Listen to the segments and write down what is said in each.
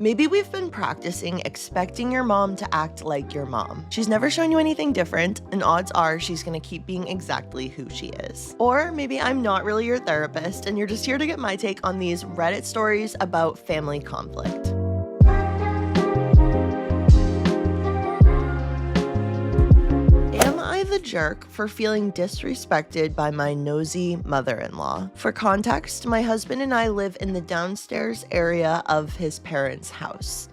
Maybe we've been practicing expecting your mom to act like your mom. She's never shown you anything different, and odds are she's gonna keep being exactly who she is. Or maybe I'm not really your therapist, and you're just here to get my take on these Reddit stories about family conflict. The jerk for feeling disrespected by my nosy mother-in-law. For context, my husband and I live in the downstairs area of his parents' house.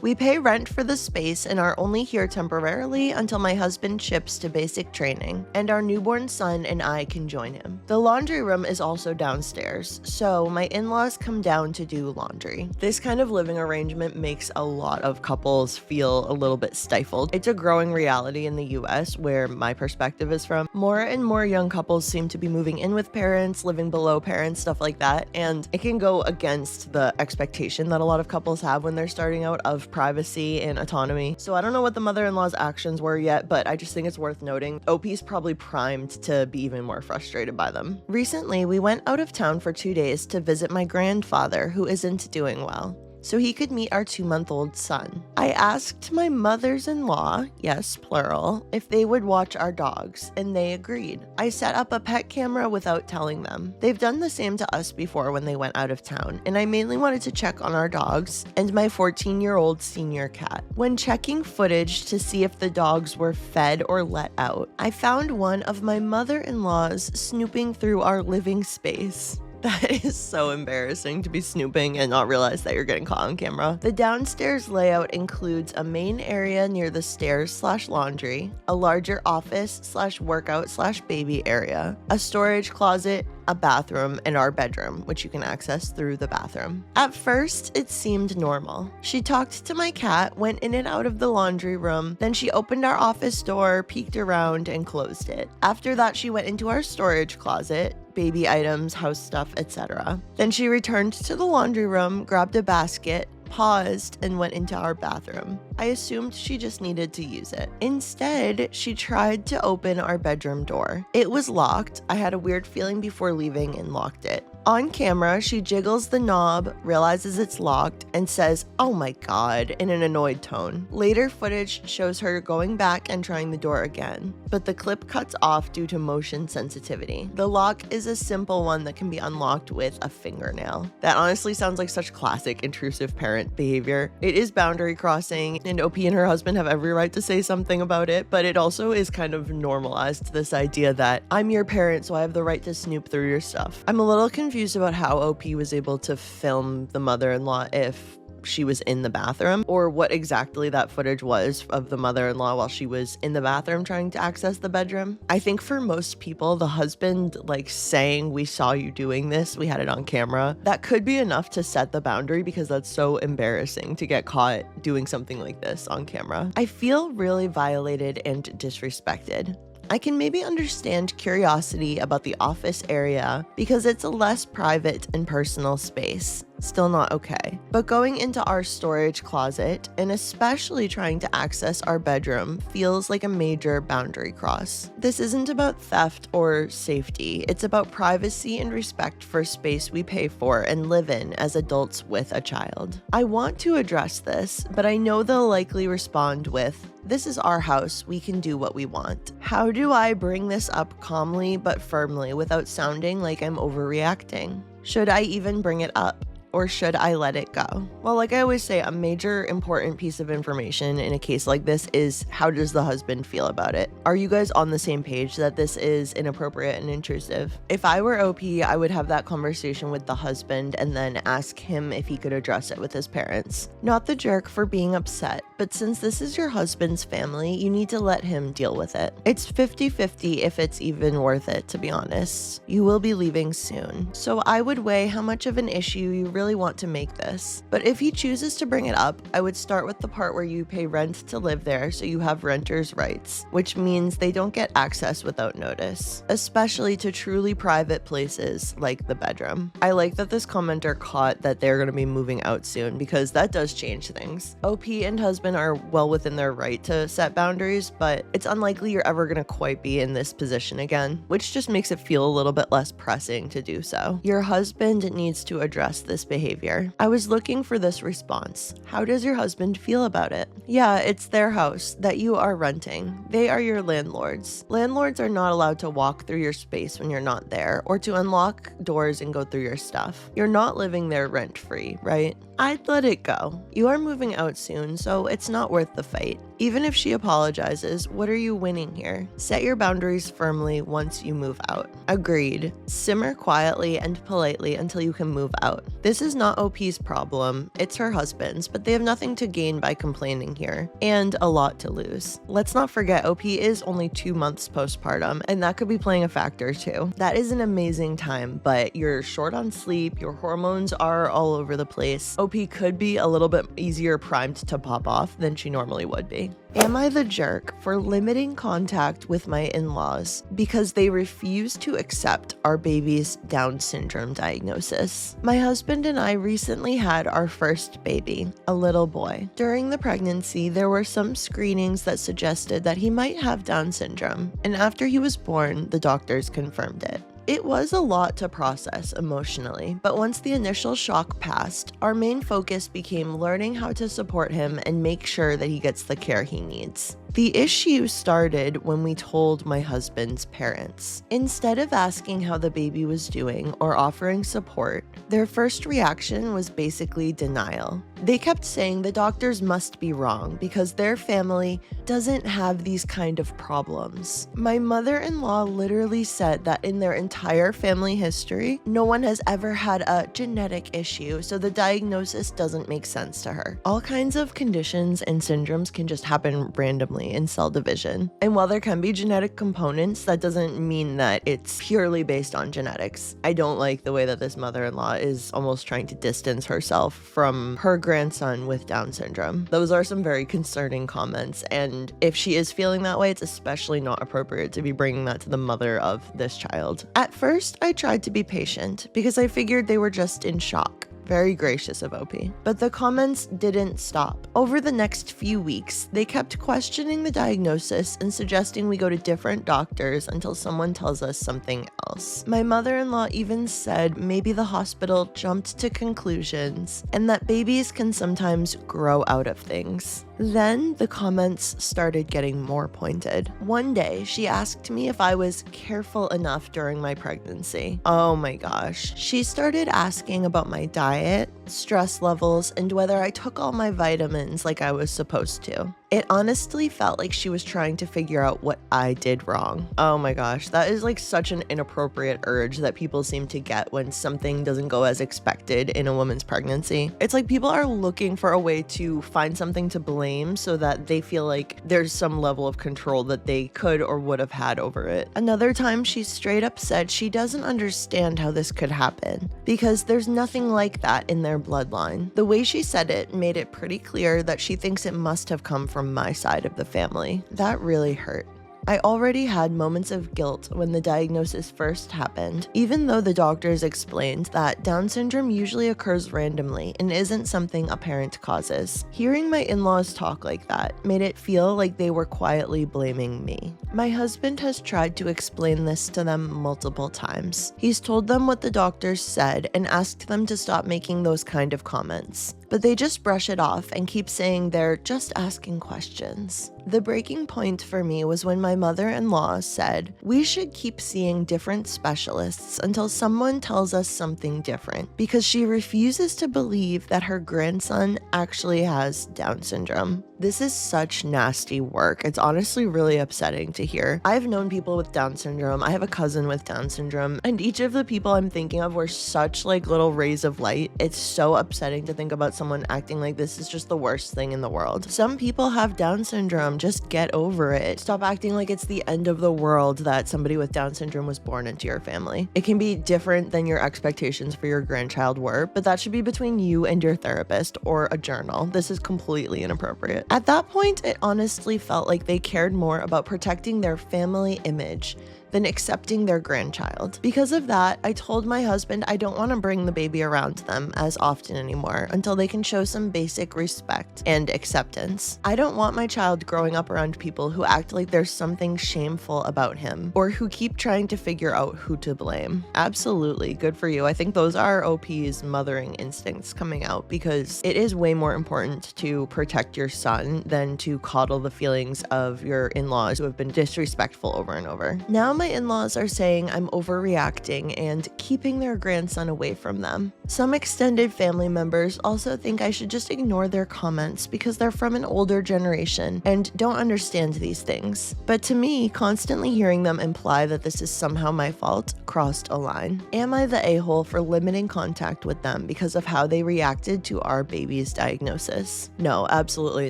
We pay rent for the space and are only here temporarily until my husband ships to basic training, and our newborn son and I can join him. The laundry room is also downstairs, so my in-laws come down to do laundry. This kind of living arrangement makes a lot of couples feel a little bit stifled. It's a growing reality in the US, where my perspective is from. More and more young couples seem to be moving in with parents, living below parents, stuff like that, and it can go against the expectation that a lot of couples have when they're starting out of privacy and autonomy. So I don't know what the mother-in-law's actions were yet, but I just think it's worth noting. OP's probably primed to be even more frustrated by them. Recently, we went out of town for 2 days to visit my grandfather, who isn't doing well, so he could meet our 2-month-old son. I asked my mothers-in-law, yes, plural, if they would watch our dogs, and they agreed. I set up a pet camera without telling them. They've done the same to us before when they went out of town, and I mainly wanted to check on our dogs and my 14-year-old senior cat. When checking footage to see if the dogs were fed or let out, I found one of my mother-in-law's snooping through our living space. That is so embarrassing to be snooping and not realize that you're getting caught on camera. The downstairs layout includes a main area near the stairs/laundry, a larger office/workout/baby area, a storage closet, a bathroom, and our bedroom, which you can access through the bathroom. At first, it seemed normal. She talked to my cat, went in and out of the laundry room, then she opened our office door, peeked around, and closed it. After that, she went into our storage closet, baby items, house stuff, etc. Then she returned to the laundry room, grabbed a basket, paused, and went into our bathroom. I assumed she just needed to use it. Instead, she tried to open our bedroom door. It was locked. I had a weird feeling before leaving and locked it. On camera, she jiggles the knob, realizes it's locked, and says, "Oh my God," in an annoyed tone. Later footage shows her going back and trying the door again, but the clip cuts off due to motion sensitivity. The lock is a simple one that can be unlocked with a fingernail. That honestly sounds like such classic intrusive parent behavior. It is boundary crossing, and OP and her husband have every right to say something about it, but it also is kind of normalized, this idea that I'm your parent, so I have the right to snoop through your stuff. I'm a little confused about how OP was able to film the mother-in-law if she was in the bathroom, or what exactly that footage was of the mother-in-law while she was in the bathroom trying to access the bedroom. I think for most people, the husband saying, "We saw you doing this, we had it on camera," that could be enough to set the boundary, because that's so embarrassing to get caught doing something like this on camera. I feel really violated and disrespected. I can maybe understand curiosity about the office area because it's a less private and personal space. Still not okay. But going into our storage closet, and especially trying to access our bedroom, feels like a major boundary cross. This isn't about theft or safety. It's about privacy and respect for space we pay for and live in as adults with a child. I want to address this, but I know they'll likely respond with, "This is our house, we can do what we want." How do I bring this up calmly but firmly without sounding like I'm overreacting? Should I even bring it up? Or should I let it go? Well, like I always say, a major important piece of information in a case like this is, how does the husband feel about it? Are you guys on the same page that this is inappropriate and intrusive? If I were OP, I would have that conversation with the husband and then ask him if he could address it with his parents. Not the jerk for being upset, but since this is your husband's family, you need to let him deal with it. It's 50-50 if it's even worth it, to be honest. You will be leaving soon, so I would weigh how much of an issue you really want to make this. But if he chooses to bring it up, I would start with the part where you pay rent to live there, so you have renter's rights, which means they don't get access without notice, especially to truly private places like the bedroom. I like that this commenter caught that they're going to be moving out soon, because that does change things. OP and husband are well within their right to set boundaries, but it's unlikely you're ever going to quite be in this position again, which just makes it feel a little bit less pressing to do so. Your husband needs to address this behavior. I was looking for this response. How does your husband feel about it? Yeah, it's their house that you are renting. They are your landlords. Landlords are not allowed to walk through your space when you're not there or to unlock doors and go through your stuff. You're not living there rent-free, right? I'd let it go. You are moving out soon, so it's not worth the fight. Even if she apologizes, what are you winning here? Set your boundaries firmly once you move out. Agreed. Simmer quietly and politely until you can move out. This is not OP's problem, it's her husband's, but they have nothing to gain by complaining here, and a lot to lose. Let's not forget OP is only 2 months postpartum, and that could be playing a factor too. That is an amazing time, but you're short on sleep, your hormones are all over the place. OP could be a little bit easier primed to pop off than she normally would be. Am I the jerk for limiting contact with my in-laws because they refuse to accept our baby's Down syndrome diagnosis? My husband and I recently had our first baby, a little boy. During the pregnancy, there were some screenings that suggested that he might have Down syndrome, and after he was born, the doctors confirmed it. It was a lot to process emotionally, but once the initial shock passed, our main focus became learning how to support him and make sure that he gets the care he needs. The issue started when we told my husband's parents. Instead of asking how the baby was doing or offering support, their first reaction was basically denial. They kept saying the doctors must be wrong because their family doesn't have these kind of problems. My mother-in-law literally said that in their entire family history, no one has ever had a genetic issue, so the diagnosis doesn't make sense to her. All kinds of conditions and syndromes can just happen randomly in cell division. And while there can be genetic components, that doesn't mean that it's purely based on genetics. I don't like the way that this mother-in-law is almost trying to distance herself from her grandson with Down syndrome. Those are some very concerning comments, and if she is feeling that way, it's especially not appropriate to be bringing that to the mother of this child. At first, I tried to be patient because I figured they were just in shock. Very gracious of OP. But the comments didn't stop. Over the next few weeks, they kept questioning the diagnosis and suggesting we go to different doctors until someone tells us something else. My mother-in-law even said maybe the hospital jumped to conclusions and that babies can sometimes grow out of things. Then the comments started getting more pointed. One day, she asked me if I was careful enough during my pregnancy. Oh my gosh. She started asking about my diet, stress levels, and whether I took all my vitamins like I was supposed to. It honestly felt like she was trying to figure out what I did wrong. Oh my gosh, that is like such an inappropriate urge that people seem to get when something doesn't go as expected in a woman's pregnancy. It's like people are looking for a way to find something to blame so that they feel like there's some level of control that they could or would have had over it. Another time, she straight up said she doesn't understand how this could happen because there's nothing like that in their bloodline. The way she said it made it pretty clear that she thinks it must have come from my side of the family. That really hurt. I already had moments of guilt when the diagnosis first happened, even though the doctors explained that Down syndrome usually occurs randomly and isn't something a parent causes. Hearing my in-laws talk like that made it feel like they were quietly blaming me. My husband has tried to explain this to them multiple times. He's told them what the doctors said and asked them to stop making those kind of comments. But they just brush it off and keep saying they're just asking questions. The breaking point for me was when my mother-in-law said, we should keep seeing different specialists until someone tells us something different, because she refuses to believe that her grandson actually has Down syndrome. This is such nasty work. It's honestly really upsetting to hear. I've known people with Down syndrome. I have a cousin with Down syndrome, and each of the people I'm thinking of were such like little rays of light. It's so upsetting to think about someone acting like this is just the worst thing in the world. Some people have Down syndrome. Just get over it. Stop acting like it's the end of the world that somebody with Down syndrome was born into your family. It can be different than your expectations for your grandchild were, but that should be between you and your therapist or a journal. This is completely inappropriate. At that point, it honestly felt like they cared more about protecting their family image than accepting their grandchild. Because of that, I told my husband I don't want to bring the baby around them as often anymore until they can show some basic respect and acceptance. I don't want my child growing up around people who act like there's something shameful about him or who keep trying to figure out who to blame. Absolutely, good for you. I think those are OP's mothering instincts coming out, because it is way more important to protect your son than to coddle the feelings of your in-laws who have been disrespectful over and over. Now my in-laws are saying I'm overreacting and keeping their grandson away from them. Some extended family members also think I should just ignore their comments because they're from an older generation and don't understand these things. But to me, constantly hearing them imply that this is somehow my fault crossed a line. Am I the a-hole for limiting contact with them because of how they reacted to our baby's diagnosis? No, absolutely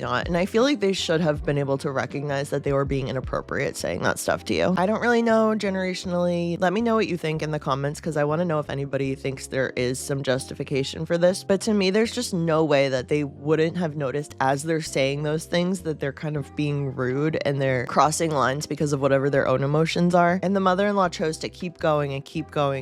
not. And I feel like they should have been able to recognize that they were being inappropriate saying that stuff to you. I don't really know generationally. Let me know what you think in the comments, because I want to know if anybody thinks there is some justification for this. But to me, there's just no way that they wouldn't have noticed as they're saying those things that they're kind of being rude and they're crossing lines because of whatever their own emotions are. And the mother-in-law chose to keep going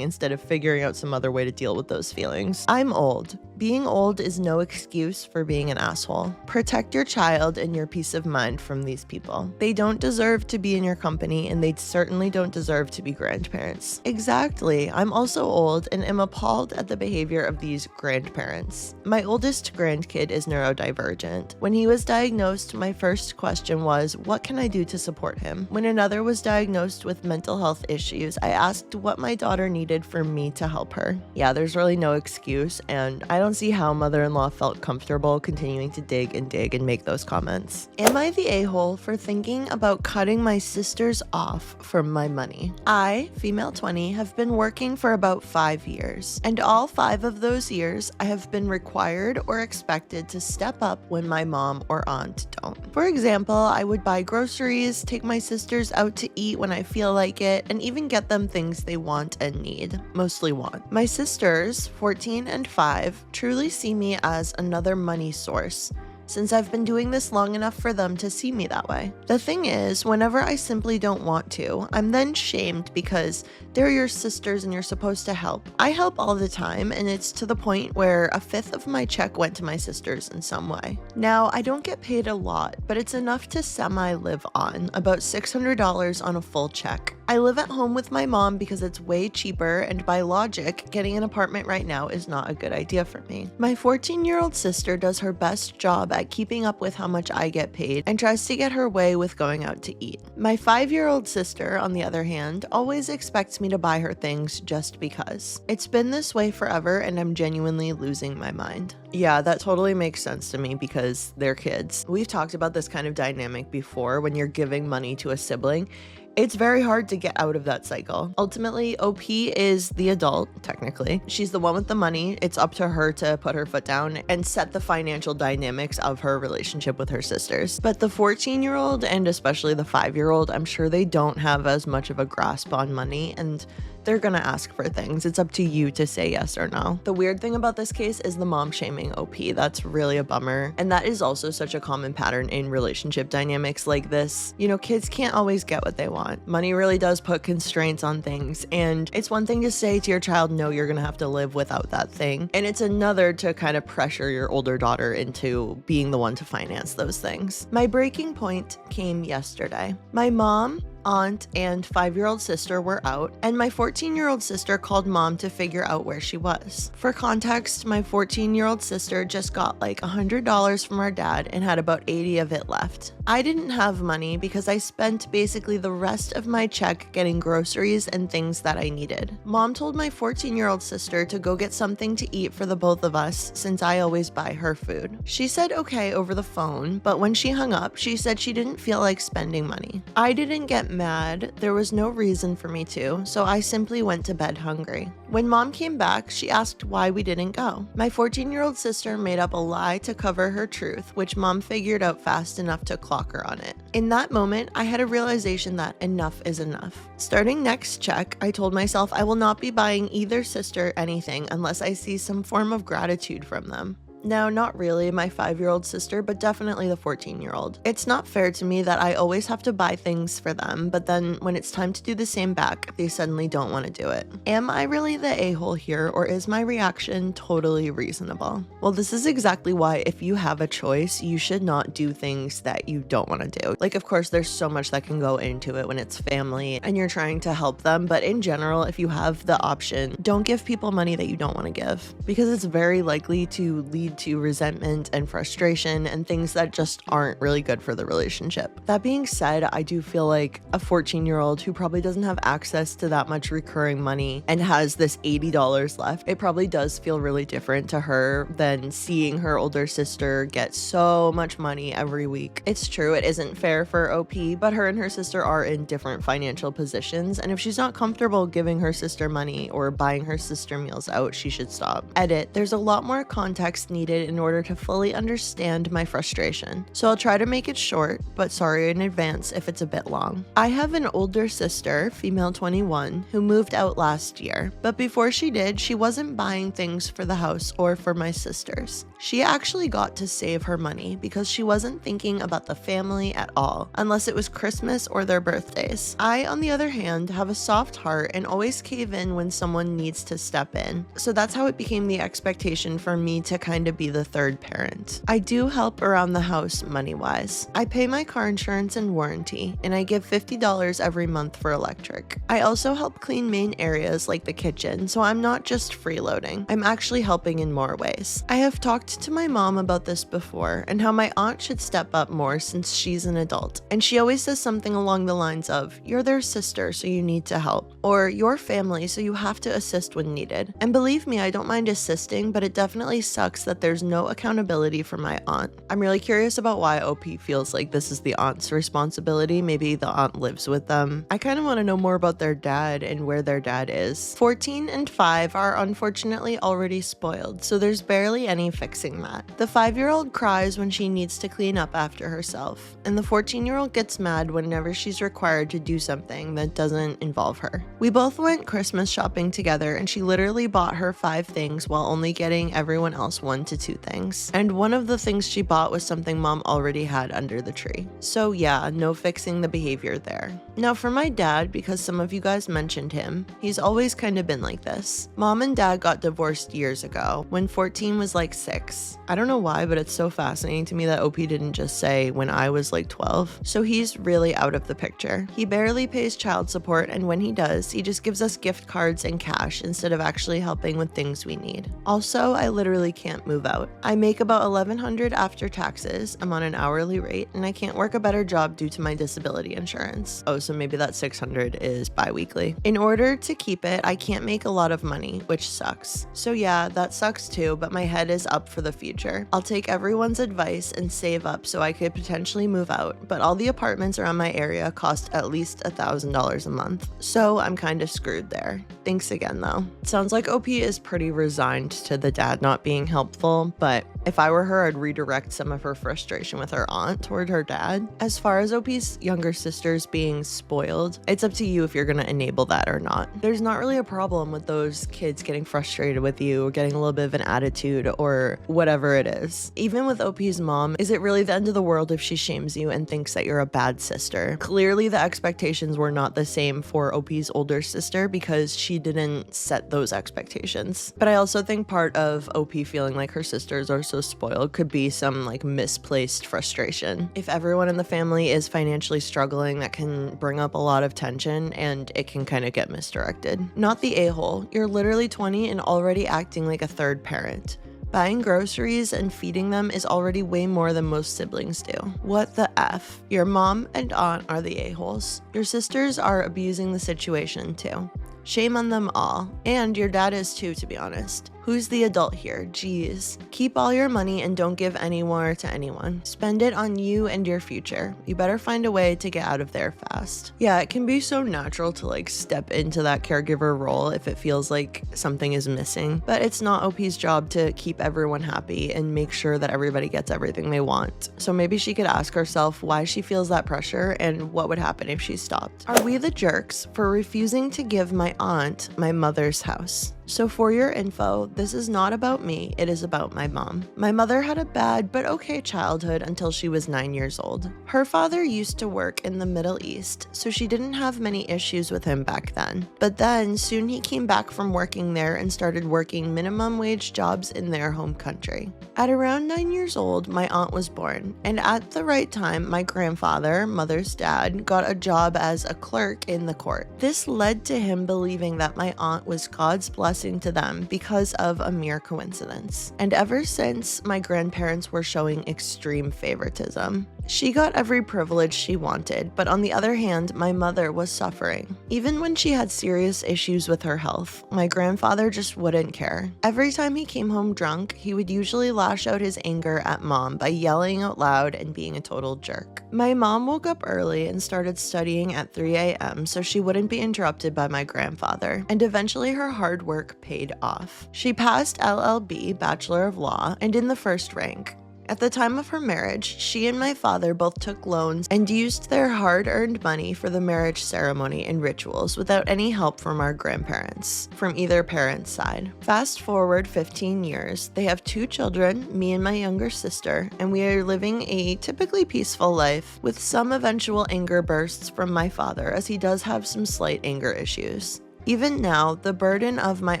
instead of figuring out some other way to deal with those feelings. I'm old. Being old is no excuse for being an asshole. Protect your child and your peace of mind from these people. They don't deserve to be in your company, and they certainly don't deserve to be grandparents. Exactly. I'm also old and am appalled at the behavior of these grandparents. My oldest grandkid is neurodivergent. When he was diagnosed, my first question was, what can I do to support him? When another was diagnosed with mental health issues, I asked what my daughter needed for me to help her. Yeah, there's really no excuse, and I don't see how mother-in-law felt comfortable continuing to dig and make those comments. Am I the a-hole for thinking about cutting my sisters off from my money? I, female 20, have been working for about 5 years, and all 5 of those years I have been required or expected to step up when my mom or aunt don't. For example, I would buy groceries, take my sisters out to eat when I feel like it, and even get them things they want and need. Mostly want. My sisters, 14 and 5, truly see me as another money source, since I've been doing this long enough for them to see me that way. The thing is, whenever I simply don't want to, I'm then shamed because they're your sisters and you're supposed to help. I help all the time, and it's to the point where 1/5 of my check went to my sisters in some way. Now, I don't get paid a lot, but it's enough to semi-live on, about $600 on a full check. I live at home with my mom because it's way cheaper, and by logic, getting an apartment right now is not a good idea for me. My 14-year-old sister does her best job at keeping up with how much I get paid and tries to get her way with going out to eat. My 5-year-old sister, on the other hand, always expects me to buy her things just because. It's been this way forever, and I'm genuinely losing my mind. Yeah, that totally makes sense to me because they're kids. We've talked about this kind of dynamic before when you're giving money to a sibling. It's very hard to get out of that cycle. Ultimately, OP is the adult, technically. She's the one with the money. It's up to her to put her foot down and set the financial dynamics of her relationship with her sisters. But the 14-year-old and especially the 5-year-old, I'm sure they don't have as much of a grasp on money, and they're gonna ask for things. It's up to you to say yes or no. The weird thing about this case is the mom shaming OP. That's really a bummer. And that is also such a common pattern in relationship dynamics like this. You know, kids can't always get what they want. Money really does put constraints on things. And it's one thing to say to your child, no, you're gonna have to live without that thing. And it's another to kind of pressure your older daughter into being the one to finance those things. My breaking point came yesterday. My mom, aunt, and 5-year-old sister were out, and my 14-year-old sister called mom to figure out where she was. For context, my 14-year-old sister just got like $100 from our dad and had about 80 of it left. I didn't have money because I spent basically the rest of my check getting groceries and things that I needed. Mom told my 14-year-old sister to go get something to eat for the both of us since I always buy her food. She said okay over the phone, but when she hung up, she said she didn't feel like spending money. I didn't get mad. There was no reason for me to, so I simply went to bed hungry. When mom came back, she asked why we didn't go. My 14-year-old sister made up a lie to cover her truth, which mom figured out fast enough to clock her on it. In that moment, I had a realization that enough is enough. Starting next check, I told myself I will not be buying either sister anything unless I see some form of gratitude from them. Now, not really my 5-year-old sister, but definitely the 14-year-old. It's not fair to me that I always have to buy things for them, but then when it's time to do the same back, they suddenly don't want to do it. Am I really the a-hole here, or is my reaction totally reasonable? Well, this is exactly why if you have a choice, you should not do things that you don't want to do. Like, of course, there's so much that can go into it when it's family and you're trying to help them, but in general, if you have the option, don't give people money that you don't want to give, because it's very likely to lead to resentment and frustration and things that just aren't really good for the relationship. That being said, I do feel like a 14-year-old who probably doesn't have access to that much recurring money and has this $80 left, it probably does feel really different to her than seeing her older sister get so much money every week. It's true, it isn't fair for OP, but her and her sister are in different financial positions, and if she's not comfortable giving her sister money or buying her sister meals out, she should stop. Edit, there's a lot more context needed in order to fully understand my frustration, so I'll try to make it short, but sorry in advance if it's a bit long. I have an older sister, female 21, who moved out last year, but before she did, she wasn't buying things for the house or for my sisters. She actually got to save her money because she wasn't thinking about the family at all, unless it was Christmas or their birthdays. I, on the other hand, have a soft heart and always cave in when someone needs to step in, so that's how it became the expectation for me to kind of be the third parent. I do help around the house money-wise. I pay my car insurance and warranty, and I give $50 every month for electric. I also help clean main areas like the kitchen, so I'm not just freeloading. I'm actually helping in more ways. I have talked to my mom about this before and how my aunt should step up more since she's an adult, and she always says something along the lines of, "You're their sister, so you need to help," or "Your family, so you have to assist when needed." And believe me, I don't mind assisting, but it definitely sucks that there's no accountability for my aunt. I'm really curious about why OP feels like this is the aunt's responsibility. Maybe the aunt lives with them. I kind of want to know more about their dad and where their dad is. 14 and 5 are unfortunately already spoiled, so there's barely any fixing that. The 5-year-old cries when she needs to clean up after herself, and the 14-year-old gets mad whenever she's required to do something that doesn't involve her. We both went Christmas shopping together, and she literally bought her 5 things while only getting everyone else 1 to 2 things. And one of the things she bought was something mom already had under the tree. So yeah, no fixing the behavior there. Now for my dad, because some of you guys mentioned him, he's always kind of been like this. Mom and dad got divorced years ago, when 14 was like 6. I don't know why, but it's so fascinating to me that OP didn't just say when I was like 12. So he's really out of the picture. He barely pays child support, and when he does, he just gives us gift cards and cash instead of actually helping with things we need. Also, I literally can't move out. I make about $1,100 after taxes, I'm on an hourly rate, and I can't work a better job due to my disability insurance. Oh, so maybe that $600 is bi-weekly. In order to keep it, I can't make a lot of money, which sucks. So yeah, that sucks too, but my head is up for the future. I'll take everyone's advice and save up so I could potentially move out, but all the apartments around my area cost at least $1,000 a month. So I'm kind of screwed there. Thanks again though. It sounds like OP is pretty resigned to the dad not being helpful, but if I were her, I'd redirect some of her frustration with her aunt toward her dad. As far as OP's younger sisters being spoiled, it's up to you if you're gonna enable that or not. There's not really a problem with those kids getting frustrated with you or getting a little bit of an attitude or whatever it is. Even with OP's mom, is it really the end of the world if she shames you and thinks that you're a bad sister? Clearly the expectations were not the same for OP's older sister because she didn't set those expectations. But I also think part of OP feeling like her sisters are so spoiled could be some like misplaced frustration. If everyone in the family is financially struggling, that can bring up a lot of tension and it can kind of get misdirected. Not the a-hole. You're literally 20 and already acting like a third parent. Buying groceries and feeding them is already way more than most siblings do. What the F? Your mom and aunt are the a-holes. Your sisters are abusing the situation too. Shame on them all. And your dad is too, to be honest. Who's the adult here? Jeez. Keep all your money and don't give any more to anyone. Spend it on you and your future. You better find a way to get out of there fast. Yeah, it can be so natural to like step into that caregiver role if it feels like something is missing, but it's not OP's job to keep everyone happy and make sure that everybody gets everything they want. So maybe she could ask herself why she feels that pressure and what would happen if she stopped. Are we the jerks for refusing to give my aunt my mother's house? So for your info, this is not about me, it is about my mom. My mother had a bad but okay childhood until she was 9 years old. Her father used to work in the Middle East, so she didn't have many issues with him back then. But then, soon he came back from working there and started working minimum wage jobs in their home country. At around 9 years old, my aunt was born, and at the right time, my grandfather, mother's dad, got a job as a clerk in the court. This led to him believing that my aunt was God's blessing to them because of a mere coincidence. And ever since, my grandparents were showing extreme favoritism. She got every privilege she wanted, but on the other hand, my mother was suffering. Even when she had serious issues with her health, my grandfather just wouldn't care. Every time he came home drunk, he would usually lash out his anger at mom by yelling out loud and being a total jerk. My mom woke up early and started studying at 3 a.m. so she wouldn't be interrupted by my grandfather, and eventually her hard work paid off. She passed LLB, Bachelor of Law, and in the first rank. At the time of her marriage, she and my father both took loans and used their hard-earned money for the marriage ceremony and rituals without any help from our grandparents, from either parent's side. Fast forward 15 years, they have 2 children, me and my younger sister, and we are living a typically peaceful life with some eventual anger bursts from my father as he does have some slight anger issues. Even now, the burden of my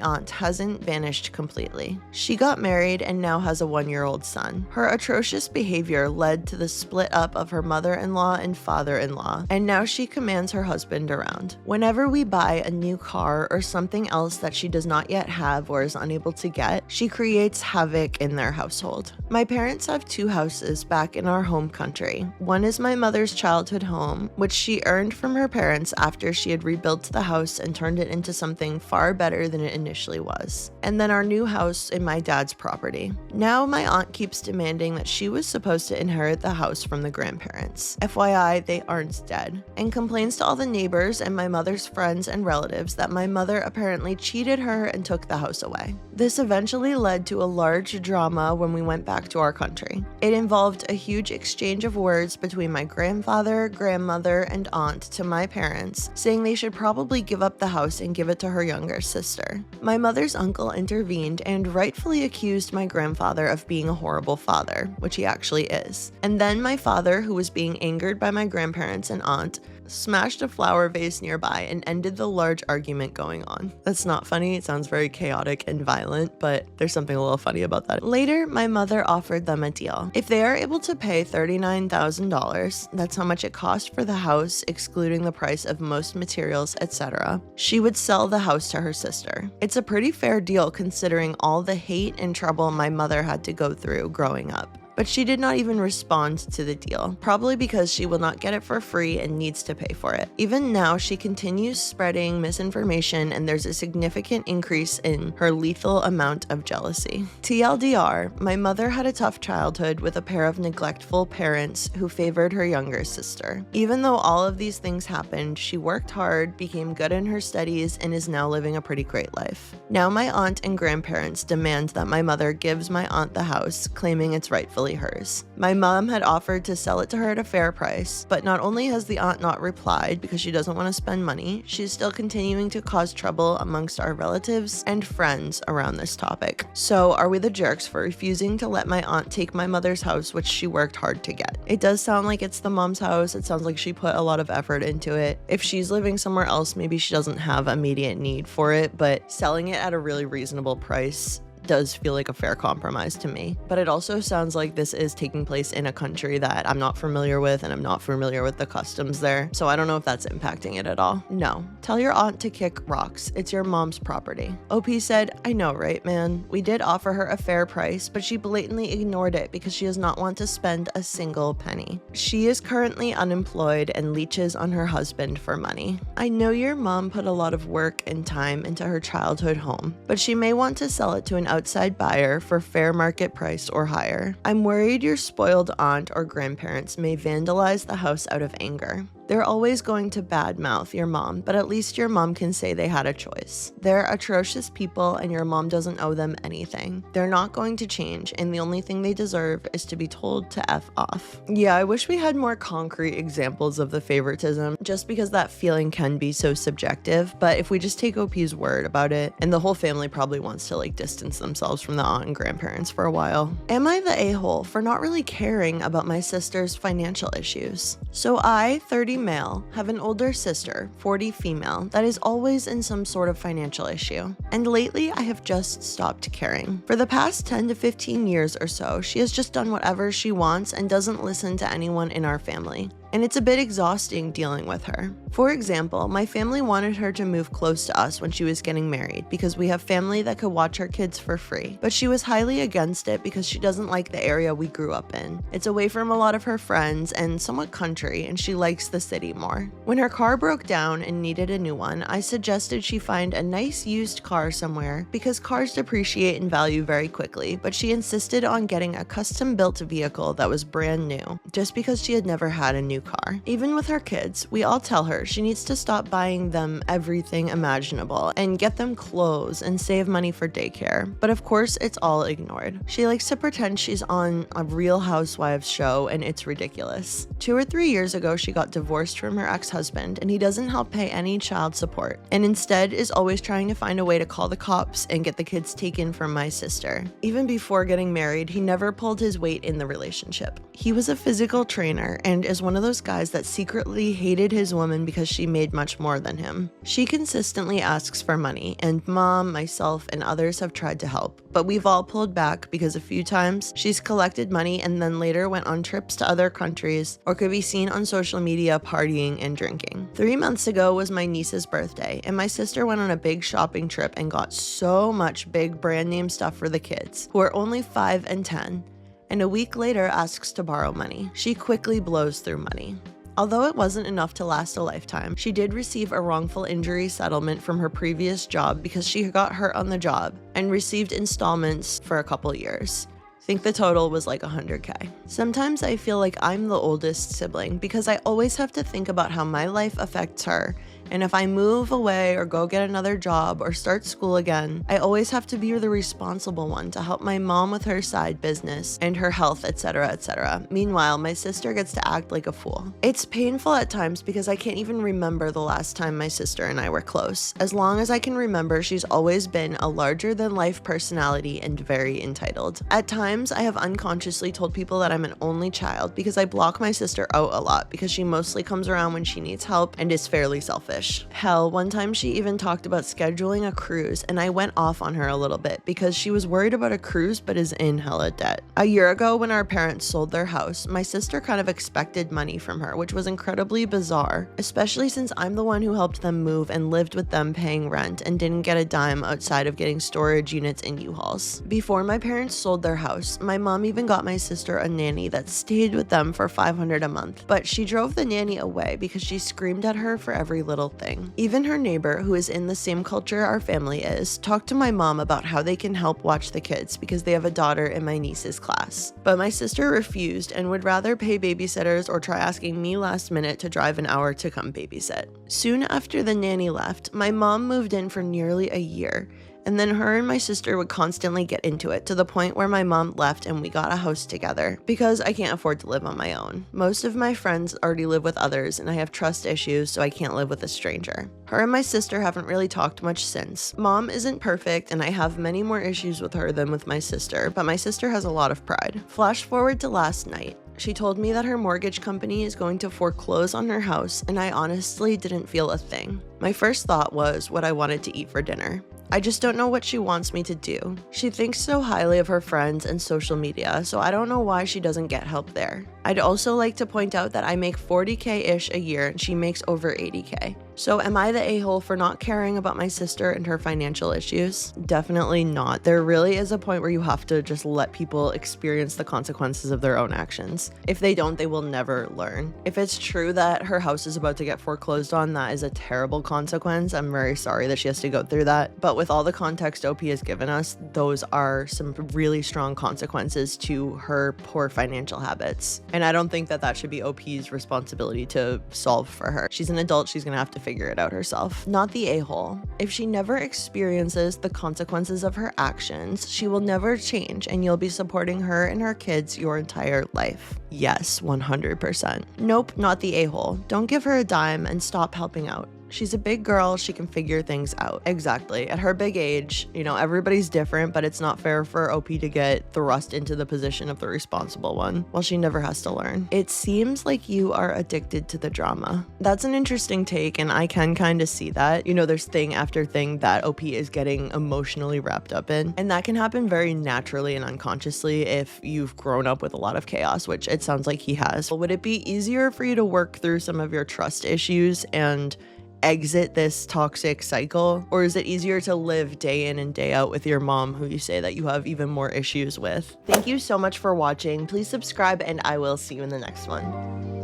aunt hasn't vanished completely. She got married and now has a 1-year-old son. Her atrocious behavior led to the split up of her mother-in-law and father-in-law, and now she commands her husband around. Whenever we buy a new car or something else that she does not yet have or is unable to get, she creates havoc in their household. My parents have 2 houses back in our home country. One is my mother's childhood home, which she earned from her parents after she had rebuilt the house and turned it into something far better than it initially was. And then our new house in my dad's property. Now my aunt keeps demanding that she was supposed to inherit the house from the grandparents. FYI, they aren't dead. And complains to all the neighbors and my mother's friends and relatives that my mother apparently cheated her and took the house away. This eventually led to a large drama when we went back to our country. It involved a huge exchange of words between my grandfather, grandmother, and aunt to my parents, saying they should probably give up the house and give it to her younger sister. My mother's uncle intervened and rightfully accused my grandfather of being a horrible father, which he actually is. And then my father, who was being angered by my grandparents and aunt, smashed a flower vase nearby and ended the large argument going on. That's not funny, it sounds very chaotic and violent, but there's something a little funny about that. Later, my mother offered them a deal. If they are able to pay $39,000, that's how much it cost for the house, excluding the price of most materials, etc., she would sell the house to her sister. It's a pretty fair deal considering all the hate and trouble my mother had to go through growing up. But she did not even respond to the deal, probably because she will not get it for free and needs to pay for it. Even now, she continues spreading misinformation and there's a significant increase in her lethal amount of jealousy. TLDR, my mother had a tough childhood with a pair of neglectful parents who favored her younger sister. Even though all of these things happened, she worked hard, became good in her studies, and is now living a pretty great life. Now my aunt and grandparents demand that my mother gives my aunt the house, claiming it's rightfully hers. My mom had offered to sell it to her at a fair price, but not only has the aunt not replied because she doesn't want to spend money, she's still continuing to cause trouble amongst our relatives and friends around this topic. So are we the jerks for refusing to let my aunt take my mother's house, which she worked hard to get? It does sound like it's the mom's house. It sounds like she put a lot of effort into it. If she's living somewhere else, maybe she doesn't have immediate need for it, but selling it at a really reasonable price does feel like a fair compromise to me. But it also sounds like this is taking place in a country that I'm not familiar with, and I'm not familiar with the customs there, so I don't know if that's impacting it at all. No. Tell your aunt to kick rocks. It's your mom's property. OP said, I know, right, man? We did offer her a fair price, but she blatantly ignored it because she does not want to spend a single penny. She is currently unemployed and leeches on her husband for money. I know your mom put a lot of work and time into her childhood home, but she may want to sell it to an outside buyer for fair market price or higher. I'm worried your spoiled aunt or grandparents may vandalize the house out of anger. They're always going to badmouth your mom, but at least your mom can say they had a choice. They're atrocious people and your mom doesn't owe them anything. They're not going to change, and the only thing they deserve is to be told to F off. Yeah, I wish we had more concrete examples of the favoritism, just because that feeling can be so subjective, but if we just take OP's word about it, and the whole family probably wants to distance themselves from the aunt and grandparents for a while. Am I the a-hole for not really caring about my sister's financial issues? So I, 30 male, have an older sister, 40 female, that is always in some sort of financial issue. And lately, I have just stopped caring. For the past 10 to 15 years or so, she has just done whatever she wants and doesn't listen to anyone in our family. And it's a bit exhausting dealing with her. For example, my family wanted her to move close to us when she was getting married because we have family that could watch our kids for free. But she was highly against it because she doesn't like the area we grew up in. It's away from a lot of her friends and somewhat country, and she likes the city more. When her car broke down and needed a new one, I suggested she find a nice used car somewhere because cars depreciate in value very quickly, but she insisted on getting a custom-built vehicle that was brand new, just because she had never had a new car. Even with her kids, we all tell her she needs to stop buying them everything imaginable and get them clothes and save money for daycare. But of course, it's all ignored. She likes to pretend she's on a Real Housewives show, and it's ridiculous. 2 or 3 years ago, she got divorced from her ex-husband, and he doesn't help pay any child support, and instead is always trying to find a way to call the cops and get the kids taken from my sister. Even before getting married, he never pulled his weight in the relationship. He was a physical trainer and is one of those guys that secretly hated his woman because she made much more than him. She consistently asks for money, and mom, myself, and others have tried to help, but we've all pulled back because a few times she's collected money and then later went on trips to other countries or could be seen on social media partying and drinking. 3 months ago was my niece's birthday, and my sister went on a big shopping trip and got so much big brand name stuff for the kids, who are only 5 and 10, and a week later asks to borrow money. She quickly blows through money. Although it wasn't enough to last a lifetime, she did receive a wrongful injury settlement from her previous job because she got hurt on the job and received installments for a couple years. I think the total was like $100K. Sometimes I feel like I'm the oldest sibling because I always have to think about how my life affects her. And if I move away or go get another job or start school again, I always have to be the responsible one to help my mom with her side business and her health, etc., etc. Meanwhile, my sister gets to act like a fool. It's painful at times because I can't even remember the last time my sister and I were close. As long as I can remember, she's always been a larger-than-life personality and very entitled. At times, I have unconsciously told people that I'm an only child because I block my sister out a lot because she mostly comes around when she needs help and is fairly selfish. Hell, one time she even talked about scheduling a cruise, and I went off on her a little bit because she was worried about a cruise but is in hella debt. A year ago, when our parents sold their house, my sister kind of expected money from her, which was incredibly bizarre, especially since I'm the one who helped them move and lived with them paying rent and didn't get a dime outside of getting storage units and U-Hauls. Before my parents sold their house, my mom even got my sister a nanny that stayed with them for $500 a month, but she drove the nanny away because she screamed at her for every little thing. Even her neighbor, who is in the same culture our family is, talked to my mom about how they can help watch the kids because they have a daughter in my niece's class. But my sister refused and would rather pay babysitters or try asking me last minute to drive an hour to come babysit. Soon after the nanny left, my mom moved in for nearly a year. And then her and my sister would constantly get into it to the point where my mom left and we got a house together because I can't afford to live on my own. Most of my friends already live with others and I have trust issues, so I can't live with a stranger. Her and my sister haven't really talked much since. Mom isn't perfect and I have many more issues with her than with my sister, but my sister has a lot of pride. Flash forward to last night. She told me that her mortgage company is going to foreclose on her house, and I honestly didn't feel a thing. My first thought was what I wanted to eat for dinner. I just don't know what she wants me to do. She thinks so highly of her friends and social media, so I don't know why she doesn't get help there. I'd also like to point out that I make $40K-ish a year and she makes over $80K. So am I the a-hole for not caring about my sister and her financial issues? Definitely not. There really is a point where you have to just let people experience the consequences of their own actions. If they don't, they will never learn. If it's true that her house is about to get foreclosed on, that is a terrible consequence. I'm very sorry that she has to go through that. But with all the context OP has given us, those are some really strong consequences to her poor financial habits. And I don't think that that should be OP's responsibility to solve for her. She's an adult, she's gonna have to figure it out herself. Not the a-hole. If she never experiences the consequences of her actions, she will never change and you'll be supporting her and her kids your entire life. Yes, 100%. Nope, not the a-hole. Don't give her a dime and stop helping out. She's a big girl, she can figure things out. Exactly. At her big age, you know, everybody's different, but it's not fair for OP to get thrust into the position of the responsible one while she never has to learn. It seems like you are addicted to the drama. That's an interesting take, and I can kind of see that. You know, there's thing after thing that OP is getting emotionally wrapped up in, and that can happen very naturally and unconsciously if you've grown up with a lot of chaos, which it sounds like he has. Would it be easier for you to work through some of your trust issues and exit this toxic cycle? Or is it easier to live day in and day out with your mom, who you say that you have even more issues with? Thank you so much for watching. Please subscribe and I will see you in the next one.